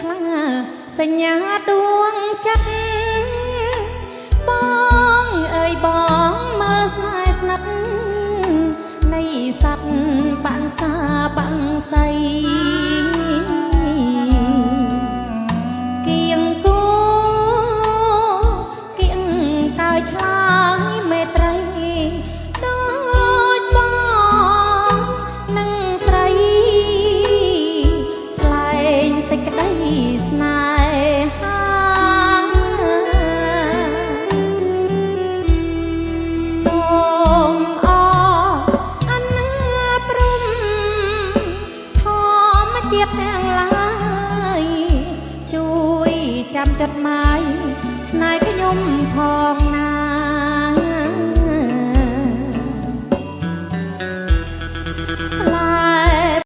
ថ្លាសញ្ញាដួងចិត្តបងអើយបងមើលស្នេហ៍ស្និទ្ធនៃសត្វបាំងសាបាំងសៃគៀងគូគៀងតើឆ្លើយមេត្រីដូចបងនឹងស្រីថ្លែងសេចក្តីស្នេហាសូមអអនាព្រំធម្មជាតិទាំងឡាយជួយចាំចត់หมายស្នេហ៍ខ្ញុំផងណា